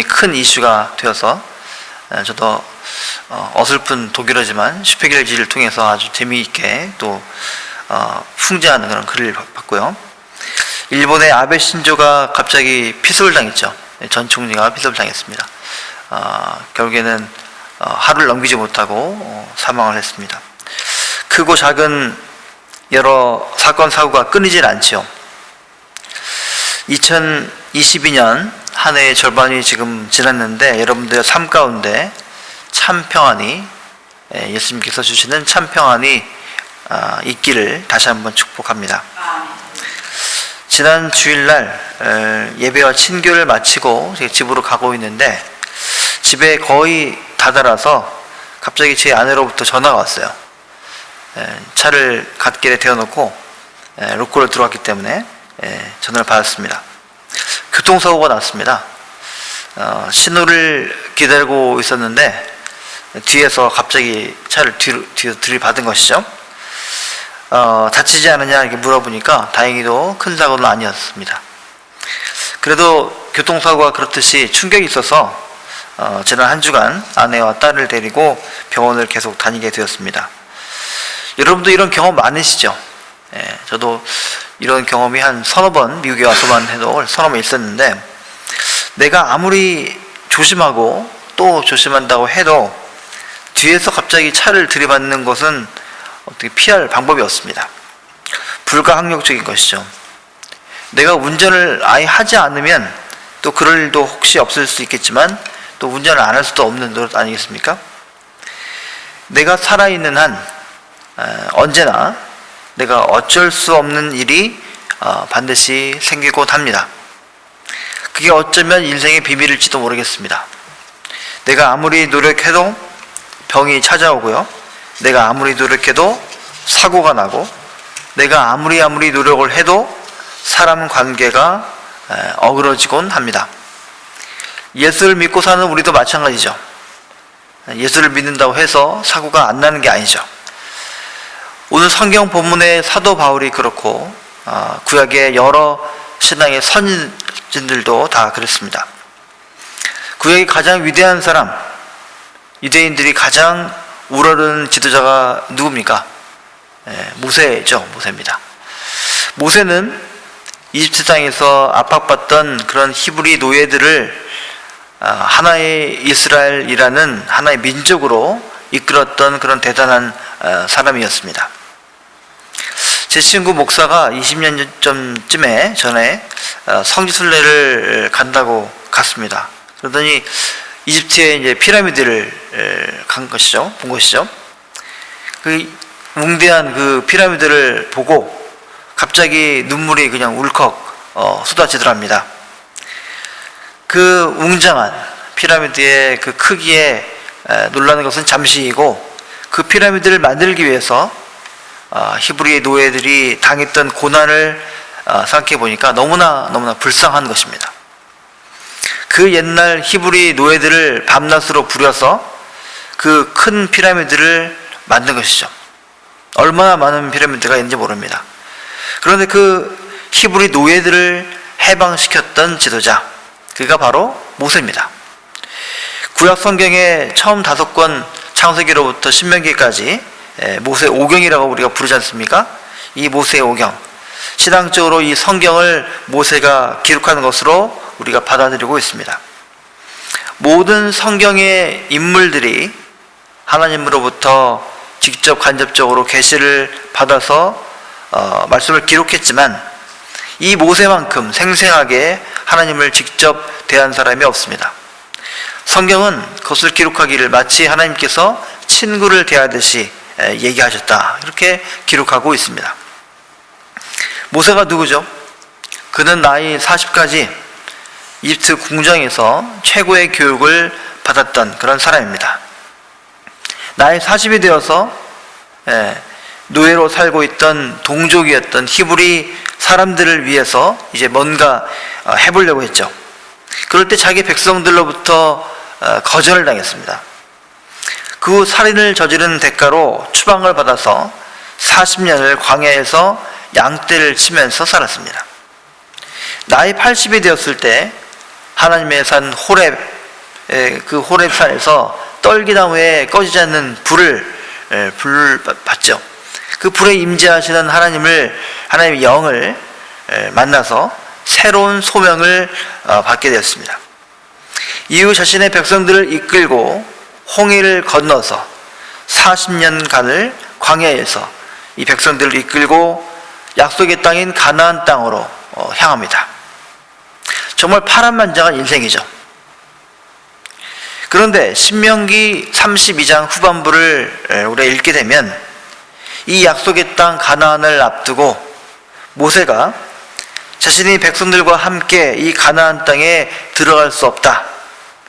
큰 이슈가 되어서 저도 어설픈 독일어지만 슈페겔지를 통해서 아주 재미있게 또 풍자하는 그런 글을 봤고요. 일본의 아베 신조가 갑자기 피습을 당했죠. 전 총리가 피습을 당했습니다. 결국에는 하루를 넘기지 못하고 사망을 했습니다. 크고 작은 여러 사건 사고가 끊이질 않죠. 2022년 한 해의 절반이 지금 지났는데 여러분들의 삶 가운데 참 평안이, 예수님께서 주시는 참 평안이 있기를 다시 한번 축복합니다. 지난 주일날 예배와 친교를 마치고 집으로 가고 있는데 집에 거의 다다라서 갑자기 제 아내로부터 전화가 왔어요. 차를 갓길에 대어놓고 로꼬로 들어왔기 때문에 전화를 받았습니다. 교통사고가 났습니다. 신호를 기다리고 있었는데 뒤에서 갑자기 차를 뒤로 들이받은 것이죠. 다치지 않느냐 이렇게 물어보니까 다행히도 큰 사고는 아니었습니다. 그래도 교통사고가 그렇듯이 충격이 있어서 지난 한 주간 아내와 딸을 데리고 병원을 계속 다니게 되었습니다. 여러분도 이런 경험 많으시죠? 저도 이런 경험이 한 서너 번 미국에 와서만 해도 서너 번 있었는데 내가 아무리 조심하고 또 조심한다고 해도 뒤에서 갑자기 차를 들이받는 것은 어떻게 피할 방법이 없습니다. 불가항력적인 것이죠. 내가 운전을 아예 하지 않으면 또 그럴 일도 혹시 없을 수 있겠지만 또 운전을 안 할 수도 없는 노릇 아니겠습니까? 내가 살아있는 한 언제나 내가 어쩔 수 없는 일이 반드시 생기곤 합니다. 그게 어쩌면 인생의 비밀일지도 모르겠습니다. 내가 아무리 노력해도 병이 찾아오고요. 내가 아무리 노력해도 사고가 나고 내가 아무리 노력을 해도 사람 관계가 어그러지곤 합니다. 예수를 믿고 사는 우리도 마찬가지죠. 예수를 믿는다고 해서 사고가 안 나는 게 아니죠. 오늘 성경 본문의 사도 바울이 그렇고 구약의 여러 신앙의 선진들도 다 그랬습니다. 구약의 가장 위대한 사람, 유대인들이 가장 우러르는 지도자가 누굽니까? 모세죠. 모세입니다. 모세는 이집트 땅에서 압박받던 그런 히브리 노예들을 하나의 이스라엘이라는 하나의 민족으로 이끌었던 그런 대단한 사람이었습니다. 제 친구 목사가 20년 전에 성지순례를 간다고 갔습니다. 그러더니 이집트의 이제 피라미드를 본 것이죠. 그 웅대한 그 피라미드를 보고 갑자기 눈물이 그냥 울컥 쏟아지더랍니다. 그 웅장한 피라미드의 그 크기에 놀라는 것은 잠시이고 그 피라미드를 만들기 위해서 히브리의 노예들이 당했던 고난을 생각해 보니까 너무나 불쌍한 것입니다. 그 옛날 히브리 노예들을 밤낮으로 부려서 그 큰 피라미드를 만든 것이죠. 얼마나 많은 피라미드가 있는지 모릅니다. 그런데 그 히브리 노예들을 해방시켰던 지도자, 그가 바로 모세입니다. 구약 성경의 처음 5권 창세기로부터 신명기까지 모세 오경이라고 우리가 부르지 않습니까? 이 모세의 오경, 신앙적으로 이 성경을 모세가 기록하는 것으로 우리가 받아들이고 있습니다. 모든 성경의 인물들이 하나님으로부터 직접 간접적으로 계시를 받아서 말씀을 기록했지만 이 모세만큼 생생하게 하나님을 직접 대한 사람이 없습니다. 성경은 그것을 기록하기를 마치 하나님께서 친구를 대하듯이 얘기하셨다, 이렇게 기록하고 있습니다. 모세가 누구죠? 그는 나이 40까지 이집트 궁정에서 최고의 교육을 받았던 그런 사람입니다. 나이 40이 되어서 노예로 살고 있던 동족이었던 히브리 사람들을 위해서 이제 뭔가 해보려고 했죠. 그럴 때 자기 백성들로부터 거절을 당했습니다. 그 살인을 저지른 대가로 추방을 받아서 40년을 광야에서 양떼를 치면서 살았습니다. 나이 80이 되었을 때 하나님의 산 호렙, 그 호렙산에서 떨기나무에 꺼지지 않는 불을 받죠. 그 불에 임재하시는 하나님의 영을 만나서 새로운 소명을 받게 되었습니다. 이후 자신의 백성들을 이끌고 홍해를 건너서 40년간을 광야에서 이 백성들을 이끌고 약속의 땅인 가나안 땅으로 향합니다. 정말 파란만장한 인생이죠. 그런데 신명기 32장 후반부를 우리가 읽게 되면 이 약속의 땅 가나안을 앞두고 모세가 자신이 백성들과 함께 이 가나안 땅에 들어갈 수 없다,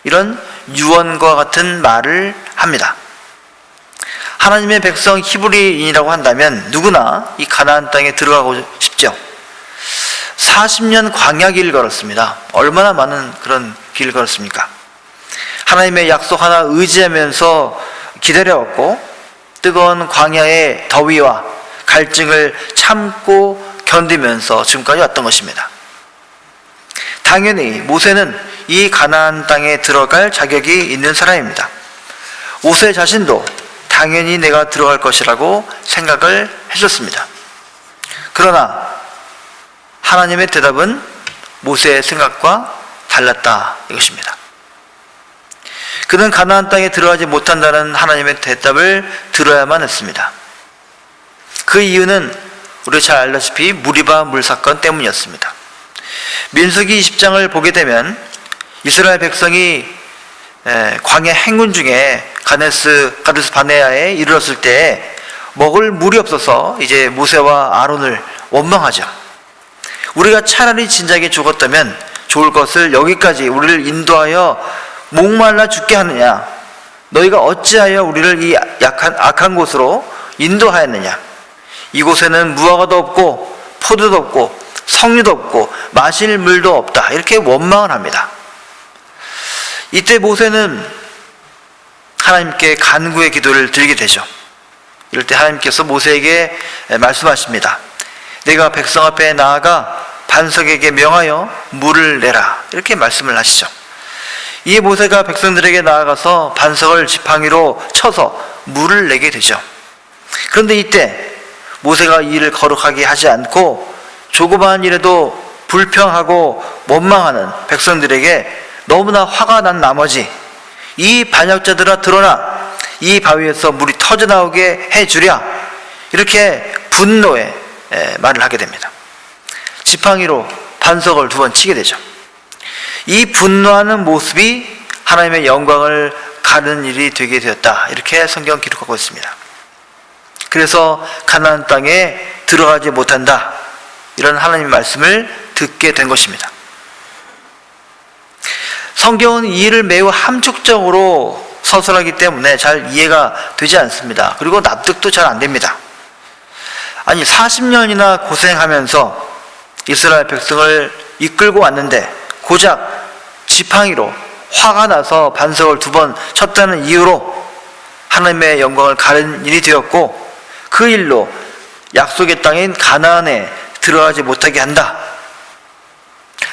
이런 유언과 같은 말을 합니다. 하나님의 백성 히브리인이라고 한다면 누구나 이 가나안 땅에 들어가고 싶죠. 40년 광야 길을 걸었습니다. 얼마나 많은 그런 길을 걸었습니까? 하나님의 약속 하나 의지하면서 기다려왔고, 뜨거운 광야의 더위와 갈증을 참고 견디면서 지금까지 왔던 것입니다. 당연히 모세는 이 가나안 땅에 들어갈 자격이 있는 사람입니다. 모세 자신도 당연히 내가 들어갈 것이라고 생각을 했었습니다. 그러나 하나님의 대답은 모세의 생각과 달랐다, 이것입니다. 그는 가나안 땅에 들어가지 못한다는 하나님의 대답을 들어야만 했습니다. 그 이유는 우리가 잘 알다시피 무리바 물 사건 때문이었습니다. 민수기 20장을 보게 되면 이스라엘 백성이 광야 행군 중에 가데스 바네아에 이르렀을 때 먹을 물이 없어서 이제 모세와 아론을 원망하죠. 우리가 차라리 진작에 죽었다면 좋을 것을 여기까지 우리를 인도하여 목말라 죽게 하느냐? 너희가 어찌하여 우리를 이 악한 곳으로 인도하였느냐? 이곳에는 무화과도 없고 포도도 없고 석류도 없고 마실 물도 없다, 이렇게 원망을 합니다. 이때 모세는 하나님께 간구의 기도를 드리게 되죠. 이럴 때 하나님께서 모세에게 말씀하십니다. 내가 백성 앞에 나아가 반석에게 명하여 물을 내라, 이렇게 말씀을 하시죠. 이에 모세가 백성들에게 나아가서 반석을 지팡이로 쳐서 물을 내게 되죠. 그런데 이때 모세가 이 일을 거룩하게 하지 않고 조그마한 일에도 불평하고 원망하는 백성들에게 너무나 화가 난 나머지 이 반역자들아 드러나 이 바위에서 물이 터져나오게 해주랴, 이렇게 분노의 말을 하게 됩니다. 지팡이로 반석을 2번 치게 되죠. 이 분노하는 모습이 하나님의 영광을 가르는 일이 되게 되었다, 이렇게 성경 기록하고 있습니다. 그래서 가나안 땅에 들어가지 못한다, 이런 하나님의 말씀을 듣게 된 것입니다. 성경은 이 일을 매우 함축적으로 서술하기 때문에 잘 이해가 되지 않습니다. 그리고 납득도 잘 안 됩니다. 아니 40년이나 고생하면서 이스라엘 백성을 이끌고 왔는데 고작 지팡이로 화가 나서 반석을 2번 쳤다는 이유로 하나님의 영광을 가른 일이 되었고, 그 일로 약속의 땅인 가나안에 들어가지 못하게 한다.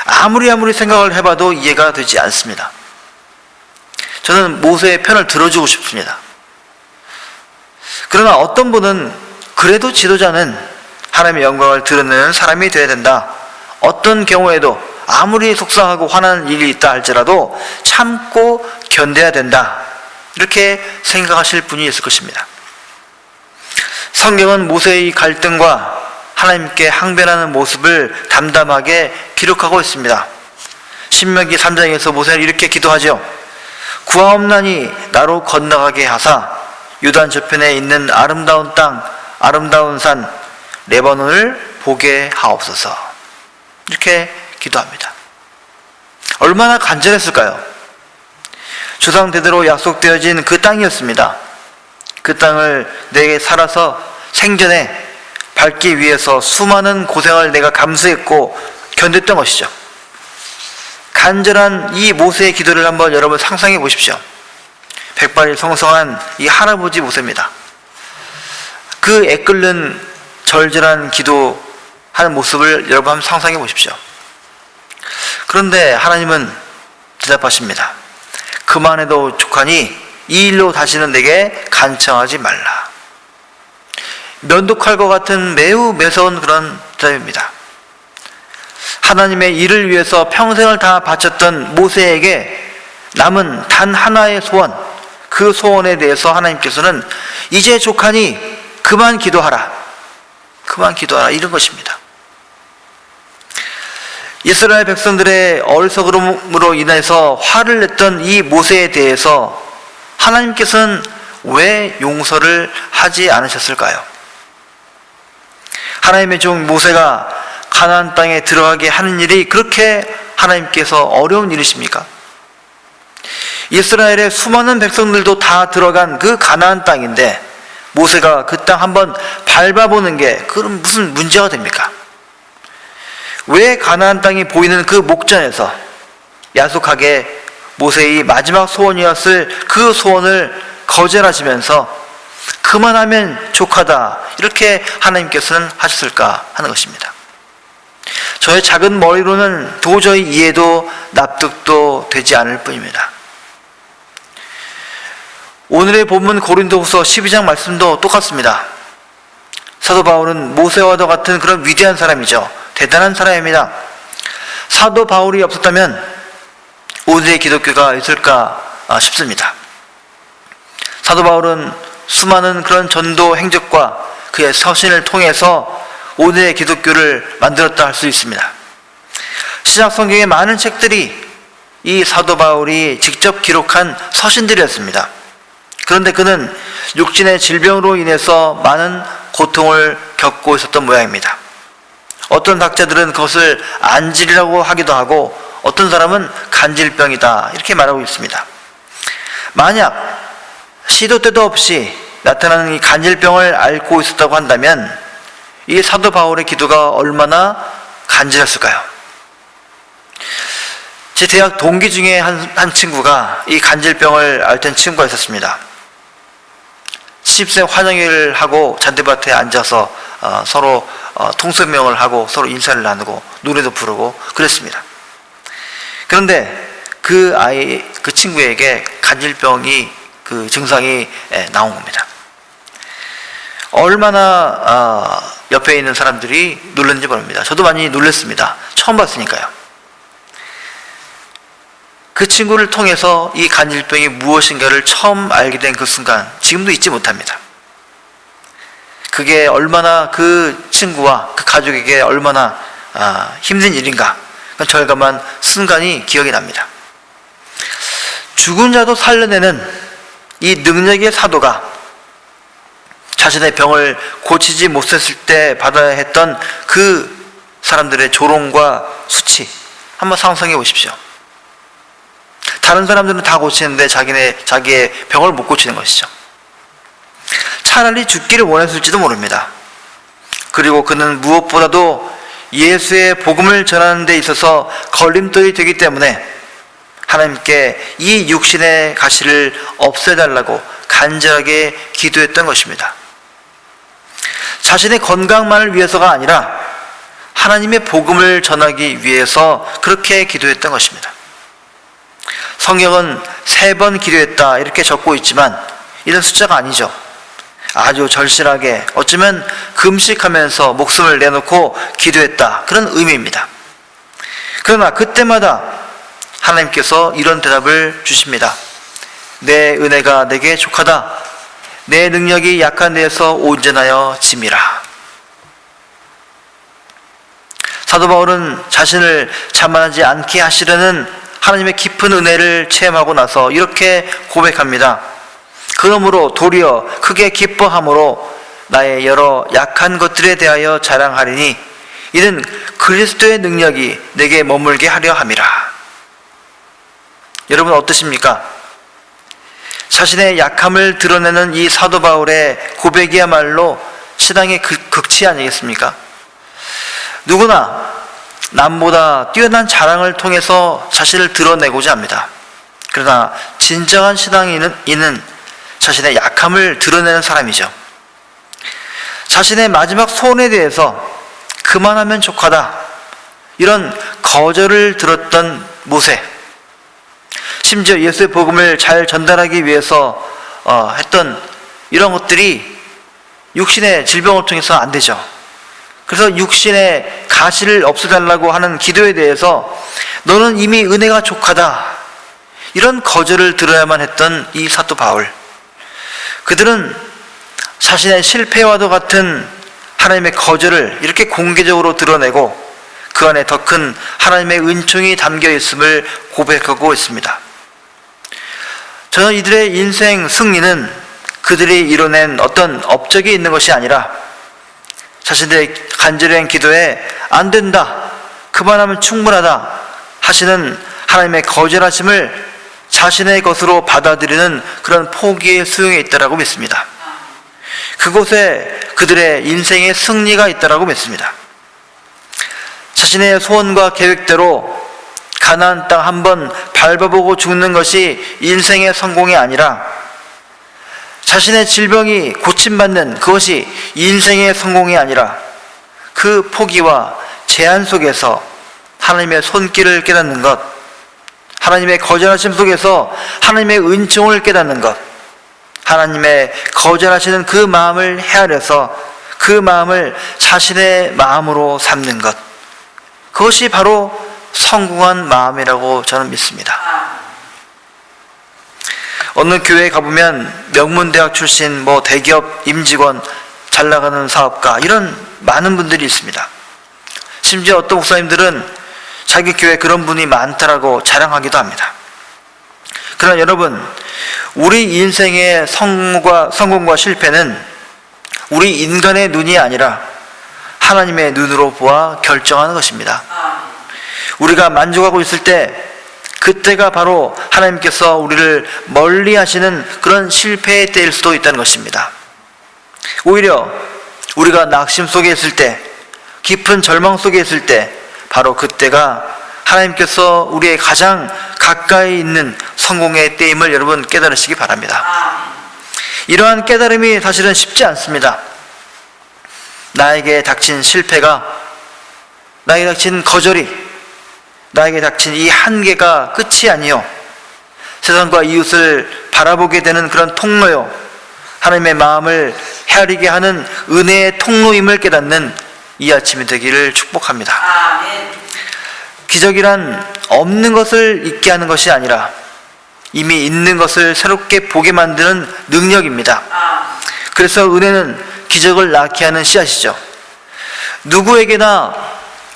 아무리 생각을 해봐도 이해가 되지 않습니다. 저는 모세의 편을 들어주고 싶습니다. 그러나 어떤 분은 그래도 지도자는 하나님의 영광을 드러내는 사람이 되어야 된다, 어떤 경우에도 아무리 속상하고 화나는 일이 있다 할지라도 참고 견뎌야 된다, 이렇게 생각하실 분이 있을 것입니다. 성경은 모세의 갈등과 하나님께 항변하는 모습을 담담하게 기록하고 있습니다. 신명기 3장에서 모세는 이렇게 기도하죠. 구하옵나니 나로 건너가게 하사 요단 저편에 있는 아름다운 땅, 아름다운 산 레바논을 보게 하옵소서, 이렇게 기도합니다. 얼마나 간절했을까요? 조상 대대로 약속되어진 그 땅이었습니다. 그 땅을 내게 살아서 생전에 밟기 위해서 수많은 고생을 내가 감수했고 견뎠던 것이죠. 간절한 이 모세의 기도를 한번 여러분 상상해 보십시오. 백발이 성성한 이 할아버지 모세입니다. 그 애끓는 절절한 기도하는 모습을 여러분 한번 상상해 보십시오. 그런데 하나님은 대답하십니다. 그만해도 족하니 이 일로 다시는 내게 간청하지 말라. 면독할 것 같은 매우 매서운 그런 대답입니다. 하나님의 일을 위해서 평생을 다 바쳤던 모세에게 남은 단 하나의 소원, 그 소원에 대해서 하나님께서는 이제 족하니 그만 기도하라. 그만 기도하라. 이런 것입니다. 이스라엘 백성들의 어리석음으로 인해서 화를 냈던 이 모세에 대해서 하나님께서는 왜 용서를 하지 않으셨을까요? 하나님의 종 모세가 가나안 땅에 들어가게 하는 일이 그렇게 하나님께서 어려운 일이십니까? 이스라엘의 수많은 백성들도 다 들어간 그 가나안 땅인데 모세가 그 땅 한번 밟아보는 게 그럼 무슨 문제가 됩니까? 왜 가나안 땅이 보이는 그 목전에서 야속하게 모세의 마지막 소원이었을 그 소원을 거절하시면서 그만하면 족하다 이렇게 하나님께서는 하셨을까 하는 것입니다. 저의 작은 머리로는 도저히 이해도 납득도 되지 않을 뿐입니다. 오늘의 본문 고린도후서 12장 말씀도 똑같습니다. 사도 바울은 모세와도 같은 그런 위대한 사람이죠. 대단한 사람입니다. 사도 바울이 없었다면 오늘의 기독교가 있을까 싶습니다. 사도 바울은 수많은 그런 전도 행적과 그의 서신을 통해서 오늘의 기독교를 만들었다 할 수 있습니다. 신약 성경의 많은 책들이 이 사도 바울이 직접 기록한 서신들이었습니다. 그런데 그는 육신의 질병으로 인해서 많은 고통을 겪고 있었던 모양입니다. 어떤 학자들은 그것을 안질이라고 하기도 하고 어떤 사람은 간질병이다 이렇게 말하고 있습니다. 만약 시도 때도 없이 나타나는 이 간질병을 앓고 있었다고 한다면 이 사도 바울의 기도가 얼마나 간절했을까요? 제 대학 동기 중에 한 친구가 이 간질병을 앓던 친구가 있었습니다. 신입생 환영회를 하고 잔디밭에 앉아서 서로 통성명을 하고 서로 인사를 나누고 노래도 부르고 그랬습니다. 그런데 그 친구에게 간질병이 그 증상이 나온 겁니다. 얼마나 옆에 있는 사람들이 놀랐는지 모릅니다. 저도 많이 놀랐습니다. 처음 봤으니까요. 그 친구를 통해서 이 간질병이 무엇인가를 처음 알게 된 그 순간 지금도 잊지 못합니다. 그게 얼마나 그 친구와 그 가족에게 얼마나 힘든 일인가 절감한 순간이 기억이 납니다. 죽은 자도 살려내는 이 능력의 사도가 자신의 병을 고치지 못했을 때 받아야 했던 그 사람들의 조롱과 수치 한번 상상해 보십시오. 다른 사람들은 다 고치는데 자기의 병을 못 고치는 것이죠. 차라리 죽기를 원했을지도 모릅니다. 그리고 그는 무엇보다도 예수의 복음을 전하는 데 있어서 걸림돌이 되기 때문에 하나님께 이 육신의 가시를 없애달라고 간절하게 기도했던 것입니다. 자신의 건강만을 위해서가 아니라 하나님의 복음을 전하기 위해서 그렇게 기도했던 것입니다. 성경은 3번 기도했다 이렇게 적고 있지만 이런 숫자가 아니죠. 아주 절실하게 어쩌면 금식하면서 목숨을 내놓고 기도했다 그런 의미입니다. 그러나 그때마다 하나님께서 이런 대답을 주십니다. 내 은혜가 내게 족하다. 내 능력이 약한 데에서 온전하여 짐이라. 사도 바울은 자신을 자만하지 않게 하시려는 하나님의 깊은 은혜를 체험하고 나서 이렇게 고백합니다. 그러므로 도리어 크게 기뻐함으로 나의 여러 약한 것들에 대하여 자랑하리니 이는 그리스도의 능력이 내게 머물게 하려 함이라. 여러분 어떠십니까? 자신의 약함을 드러내는 이 사도 바울의 고백이야말로 신앙의 극치 아니겠습니까? 누구나 남보다 뛰어난 자랑을 통해서 자신을 드러내고자 합니다. 그러나 진정한 신앙인은 자신의 약함을 드러내는 사람이죠. 자신의 마지막 소원에 대해서 그만하면 족하다 이런 거절을 들었던 모세, 심지어 예수의 복음을 잘 전달하기 위해서 했던 이런 것들이 육신의 질병을 통해서 안 되죠. 그래서 육신의 가시를 없애달라고 하는 기도에 대해서 너는 이미 은혜가 족하다, 이런 거절을 들어야만 했던 이 사도 바울, 그들은 자신의 실패와도 같은 하나님의 거절을 이렇게 공개적으로 드러내고 그 안에 더 큰 하나님의 은총이 담겨 있음을 고백하고 있습니다. 저는 이들의 인생 승리는 그들이 이뤄낸 어떤 업적이 있는 것이 아니라 자신들의 간절한 기도에 안 된다, 그만하면 충분하다 하시는 하나님의 거절하심을 자신의 것으로 받아들이는 그런 포기의 수용에 있다라고 믿습니다. 그곳에 그들의 인생의 승리가 있다라고 믿습니다. 자신의 소원과 계획대로 가나안 땅 한번 밟아보고 죽는 것이 인생의 성공이 아니라 자신의 질병이 고침받는 그것이 인생의 성공이 아니라 그 포기와 제한 속에서 하나님의 손길을 깨닫는 것, 하나님의 거절하심 속에서 하나님의 은총을 깨닫는 것, 하나님의 거절하시는 그 마음을 헤아려서 그 마음을 자신의 마음으로 삼는 것, 그것이 바로 성공한 마음이라고 저는 믿습니다. 어느 교회에 가보면 명문대학 출신, 대기업 임직원, 잘 나가는 사업가, 이런 많은 분들이 있습니다. 심지어 어떤 목사님들은 자기 교회에 그런 분이 많다라고 자랑하기도 합니다. 그러나 여러분, 우리 인생의 성공과 실패는 우리 인간의 눈이 아니라 하나님의 눈으로 보아 결정하는 것입니다. 우리가 만족하고 있을 때 그때가 바로 하나님께서 우리를 멀리 하시는 그런 실패의 때일 수도 있다는 것입니다. 오히려 우리가 낙심 속에 있을 때, 깊은 절망 속에 있을 때, 바로 그때가 하나님께서 우리의 가장 가까이 있는 성공의 때임을 여러분 깨달으시기 바랍니다. 이러한 깨달음이 사실은 쉽지 않습니다. 나에게 닥친 실패가, 나에게 닥친 거절이, 나에게 닥친 이 한계가 끝이 아니요, 세상과 이웃을 바라보게 되는 그런 통로요, 하나님의 마음을 헤아리게 하는 은혜의 통로임을 깨닫는 이 아침이 되기를 축복합니다. 기적이란 없는 것을 잊게 하는 것이 아니라 이미 있는 것을 새롭게 보게 만드는 능력입니다. 그래서 은혜는 기적을 낳게 하는 씨앗이죠. 누구에게나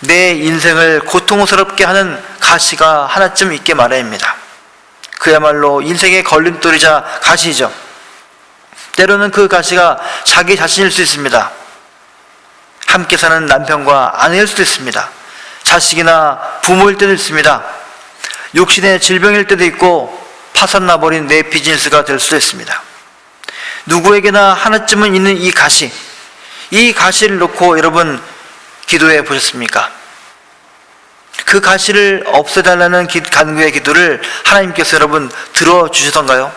내 인생을 고통스럽게 하는 가시가 하나쯤 있게 마련입니다. 그야말로 인생의 걸림돌이자 가시이죠. 때로는 그 가시가 자기 자신일 수 있습니다. 함께 사는 남편과 아내일 수도 있습니다. 자식이나 부모일 때도 있습니다. 육신의 질병일 때도 있고 파산나버린 내 비즈니스가 될 수도 있습니다. 누구에게나 하나쯤은 있는 이 가시, 이 가시를 놓고 여러분 기도해 보셨습니까? 그 가시를 없애달라는 간구의 기도를 하나님께서 여러분 들어주시던가요?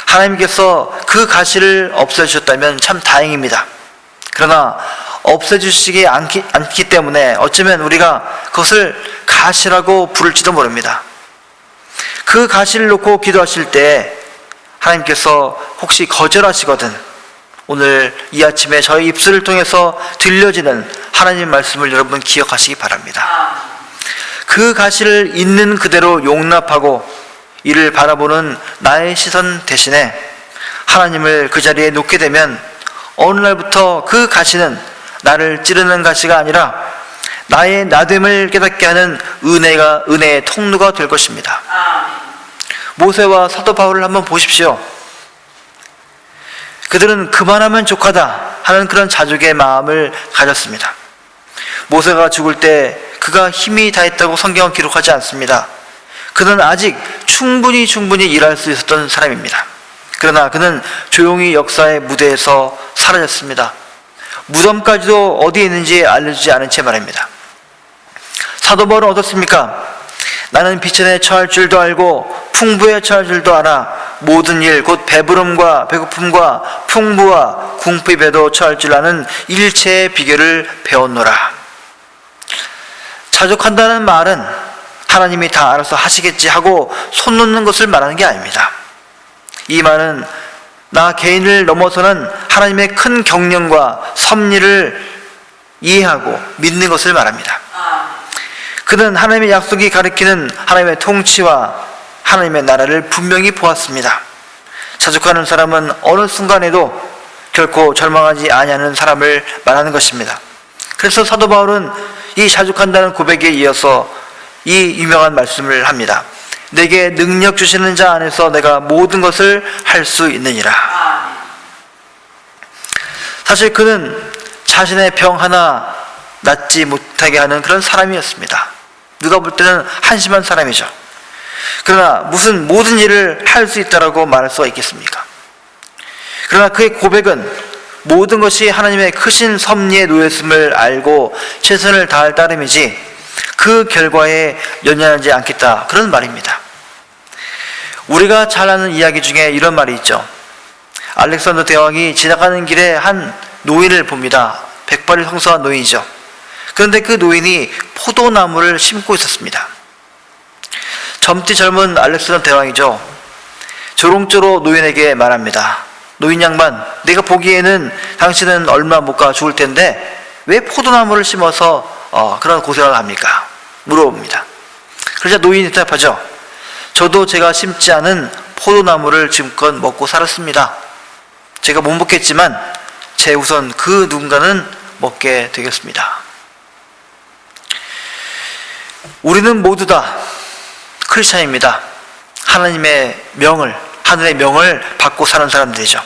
하나님께서 그 가시를 없애주셨다면 참 다행입니다. 그러나 없애주시지 않기 때문에 어쩌면 우리가 그것을 가시라고 부를지도 모릅니다. 그 가시를 놓고 기도하실 때 하나님께서 혹시 거절하시거든 오늘 이 아침에 저희 입술을 통해서 들려지는 하나님 말씀을 여러분 기억하시기 바랍니다. 그 가시를 있는 그대로 용납하고 이를 바라보는 나의 시선 대신에 하나님을 그 자리에 놓게 되면 어느 날부터 그 가시는 나를 찌르는 가시가 아니라 나의 나됨을 깨닫게 하는 은혜의 통로가 될 것입니다. 모세와 사도 바울을 한번 보십시오. 그들은 그만하면 족하다 하는 그런 자족의 마음을 가졌습니다. 모세가 죽을 때 그가 힘이 다했다고 성경은 기록하지 않습니다. 그는 아직 충분히 일할 수 있었던 사람입니다. 그러나 그는 조용히 역사의 무대에서 사라졌습니다. 무덤까지도 어디에 있는지 알려주지 않은 채 말입니다. 사도 바울은 어떻습니까? 나는 비천에 처할 줄도 알고 풍부에 처할 줄도 알아. 모든 일 곧 배부름과 배고픔과 풍부와 궁핍에도 처할 줄 아는 일체의 비결을 배웠노라. 자족한다는 말은 하나님이 다 알아서 하시겠지 하고 손 놓는 것을 말하는 게 아닙니다. 이 말은 나 개인을 넘어서는 하나님의 큰 경륜과 섭리를 이해하고 믿는 것을 말합니다. 그는 하나님의 약속이 가리키는 하나님의 통치와 하나님의 나라를 분명히 보았습니다. 자족하는 사람은 어느 순간에도 결코 절망하지 아니하는 사람을 말하는 것입니다. 그래서 사도 바울은 이 자족한다는 고백에 이어서 이 유명한 말씀을 합니다. 내게 능력 주시는 자 안에서 내가 모든 것을 할 수 있느니라. 사실 그는 자신의 병 하나 낫지 못하게 하는 그런 사람이었습니다. 누가 볼 때는 한심한 사람이죠. 그러나 무슨 모든 일을 할 수 있다라고 말할 수가 있겠습니까? 그러나 그의 고백은 모든 것이 하나님의 크신 섭리에 놓였음을 알고 최선을 다할 따름이지 그 결과에 연연하지 않겠다, 그런 말입니다. 우리가 잘 아는 이야기 중에 이런 말이 있죠. 알렉산더 대왕이 지나가는 길에 한 노인을 봅니다. 백발이 성성한 노인이죠. 그런데 그 노인이 포도나무를 심고 있었습니다. 젊디 젊은 알렉산더 대왕이죠. 조롱조로 노인에게 말합니다. 노인 양반, 내가 보기에는 당신은 얼마 못 가 죽을 텐데 왜 포도나무를 심어서 그런 고생을 합니까? 물어봅니다. 그러자 노인이 대답하죠. 저도 제가 심지 않은 포도나무를 지금껏 먹고 살았습니다. 제가 못 먹겠지만 제 우선 그 누군가는 먹게 되겠습니다. 우리는 모두 다 크리스찬입니다. 하나님의 명을, 하늘의 명을 받고 사는 사람들이죠.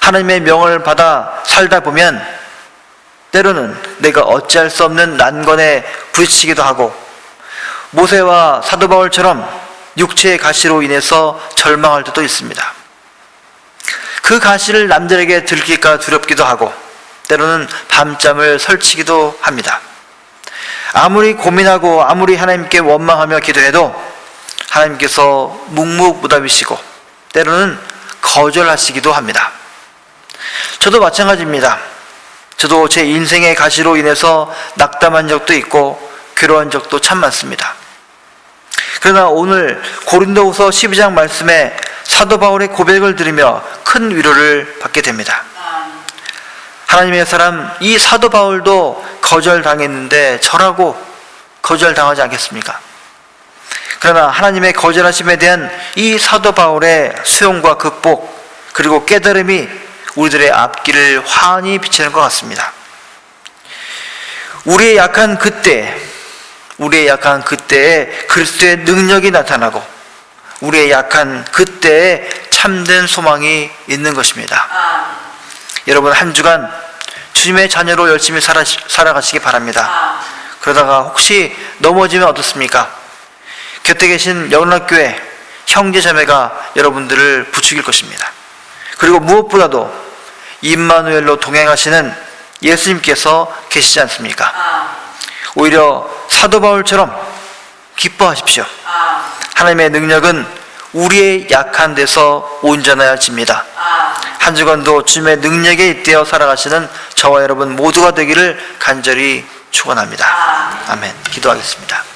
하나님의 명을 받아 살다 보면 때로는 내가 어찌할 수 없는 난관에 부딪히기도 하고 모세와 사도 바울처럼 육체의 가시로 인해서 절망할 때도 있습니다. 그 가시를 남들에게 들킬까 두렵기도 하고 때로는 밤잠을 설치기도 합니다. 아무리 고민하고 아무리 하나님께 원망하며 기도해도 하나님께서 묵묵부답이시고 때로는 거절하시기도 합니다. 저도 마찬가지입니다. 저도 제 인생의 가시로 인해서 낙담한 적도 있고 괴로운 적도 참 많습니다. 그러나 오늘 고린도후서 12장 말씀에 사도 바울의 고백을 들으며 큰 위로를 받게 됩니다. 하나님의 사람 이 사도 바울도 거절당했는데 저라고 거절당하지 않겠습니까? 그러나 하나님의 거절하심에 대한 이 사도 바울의 수용과 극복 그리고 깨달음이 우리들의 앞길을 환히 비치는 것 같습니다. 우리의 약한 그때에 그리스도의 능력이 나타나고 우리의 약한 그때에 참된 소망이 있는 것입니다. 여러분 한 주간 주님의 자녀로 열심히 살아가시기 바랍니다. 그러다가 혹시 넘어지면 어떻습니까? 곁에 계신 영락교회 형제자매가 여러분들을 부추길 것입니다. 그리고 무엇보다도 임마누엘로 동행하시는 예수님께서 계시지 않습니까? 오히려 사도 바울처럼 기뻐하십시오. 하나님의 능력은 우리의 약한 데서 온전하여집니다. 한 주간도 주님의 능력에 잇대어 살아가시는 저와 여러분 모두가 되기를 간절히 축원합니다. 아멘. 기도하겠습니다.